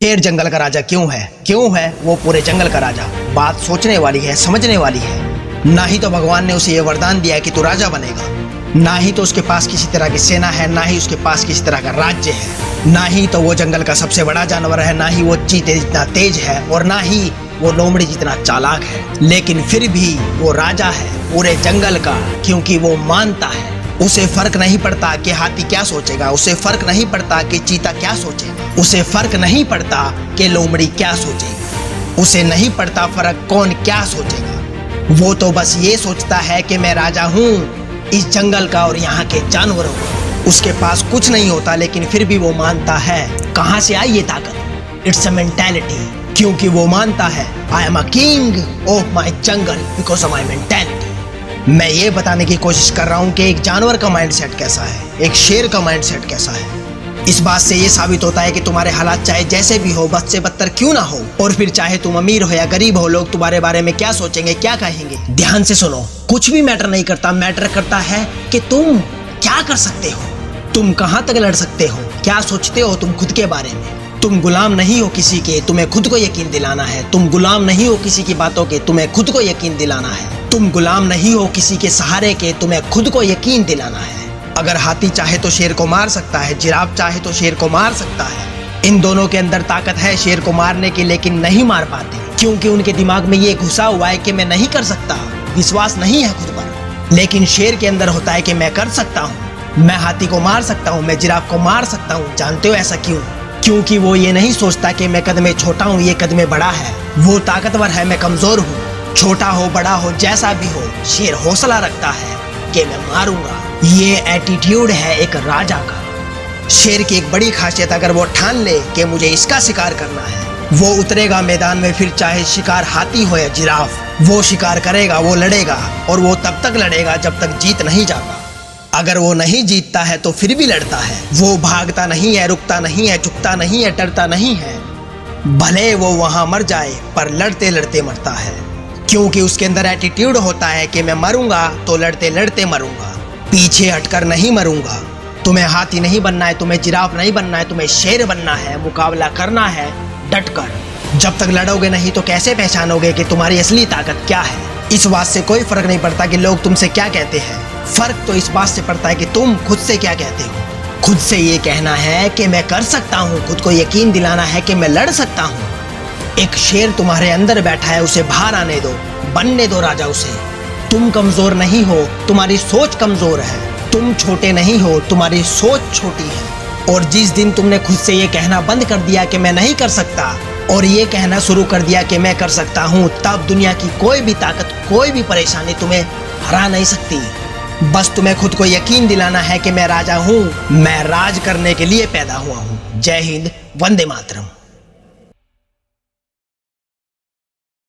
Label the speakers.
Speaker 1: शेर जंगल का राजा क्यों है वो पूरे जंगल का राजा। बात सोचने वाली है, समझने वाली है। ना ही तो भगवान ने उसे ये वरदान दिया है कि तू राजा बनेगा, ना ही तो उसके पास किसी तरह की सेना है, ना ही उसके पास किसी तरह का राज्य है, ना ही तो वो जंगल का सबसे बड़ा जानवर है, ना ही वो चीते जितना तेज है और ना ही वो लोमड़ी जितना चालाक है। लेकिन फिर भी वो राजा है पूरे जंगल का, क्योंकि वो मानता है। उसे फर्क नहीं पड़ता कि हाथी क्या सोचेगा, उसे फर्क नहीं पड़ता कि चीता क्या सोचेगा, उसे फर्क नहीं पड़ता कि लोमड़ी क्या सोचेगी, उसे नहीं पड़ता फर्क कौन क्या सोचेगा। वो तो बस ये सोचता है कि मैं राजा हूँ इस जंगल का और यहाँ के जानवरों का। उसके पास कुछ नहीं होता लेकिन फिर भी वो मानता है। कहाँ से आई ये ताकत? इट्स अ मेंटालिटी, क्योंकि वो मानता है I am a king of my jungle because of my mentality. मैं ये बताने की कोशिश कर रहा हूँ कि एक जानवर का माइंडसेट कैसा है, एक शेर का माइंडसेट कैसा है। इस बात से ये साबित होता है कि तुम्हारे हालात चाहे जैसे भी हो, बद से बदतर क्यों ना हो, और फिर चाहे तुम अमीर हो या गरीब हो, लोग तुम्हारे बारे में क्या सोचेंगे, क्या कहेंगे। ध्यान से सुनो, कुछ भी मैटर नहीं करता। मैटर करता है कि तुम क्या कर सकते हो, तुम कहाँ तक लड़ सकते हो, क्या सोचते हो तुम खुद के बारे में। तुम गुलाम नहीं हो किसी के, तुम्हें खुद को यकीन दिलाना है। तुम गुलाम नहीं हो किसी की बातों के, तुम्हें खुद को यकीन दिलाना है। तुम गुलाम नहीं हो किसी के सहारे के, तुम्हें खुद को यकीन दिलाना है। अगर हाथी चाहे तो शेर को मार सकता है, जिराफ चाहे तो शेर को मार सकता है। इन दोनों के अंदर ताकत है शेर को मारने की, लेकिन नहीं मार पाते क्योंकि उनके दिमाग में ये घुसा हुआ है कि मैं नहीं कर सकता, विश्वास नहीं है खुद पर। लेकिन शेर के अंदर होता है कि मैं कर सकता हूँ, मैं हाथी को मार सकता हूँ, मैं जिराफ को मार सकता हूँ। जानते हो ऐसा क्यों? क्योंकि वो ये नहीं सोचता कि मैं कदमे छोटा हूँ, ये कदमे बड़ा है। वो ताकतवर है, मैं कमजोर हूँ। छोटा हो बड़ा हो जैसा भी हो, शेर हौसला रखता है कि मैं मारूंगा। ये एटीट्यूड है एक राजा का। शेर की एक बड़ी खासियत, अगर वो ठान ले कि मुझे इसका शिकार करना है, वो उतरेगा मैदान में, फिर चाहे शिकार हाथी हो या जिराफ, वो शिकार करेगा, वो लड़ेगा, और वो तब तक लड़ेगा जब तक जीत नहीं जाता। अगर वो नहीं जीतता है तो फिर भी लड़ता है। वो भागता नहीं है, रुकता नहीं है, झुकता नहीं है, डरता नहीं है। भले वो वहां मर जाए पर लड़ते लड़ते मरता है, क्योंकि उसके अंदर एटीट्यूड होता है कि मैं मरूंगा तो लड़ते लड़ते मरूंगा, पीछे हटकर नहीं मरूंगा। तुम्हें हाथी नहीं बनना है, तुम्हें जिराफ नहीं बनना है, तुम्हें शेर बनना है। मुकाबला करना है डटकर। जब तक लड़ोगे नहीं तो कैसे पहचानोगे कि तुम्हारी असली ताकत क्या है। इस बात से कोई फर्क नहीं पड़ता कि लोग तुमसे क्या कहते हैं, फर्क तो इस बात से पड़ता है कि तुम खुद से क्या कहते हो। खुद से ये कहना है कि मैं कर सकता हूँ, खुद को यकीन दिलाना है कि मैं लड़ सकता हूँ। एक शेर तुम्हारे अंदर बैठा है, उसे बाहर आने दो, बनने दो राजा उसे। तुम कमजोर नहीं हो, तुम्हारी सोच कमजोर है। तुम छोटे नहीं हो, तुम्हारी सोच छोटी है। और जिस दिन तुमने खुद से ये कहना बंद कर दिया कि मैं नहीं कर सकता, और ये कहना शुरू कर दिया कि मैं कर सकता हूँ, तब दुनिया की कोई भी ताकत, कोई भी परेशानी तुम्हें हरा नहीं सकती। बस तुम्हें खुद को यकीन दिलाना है कि मैं राजा हूँ, मैं राज करने के लिए पैदा हुआ हूँ। जय हिंद, वंदे मातरम।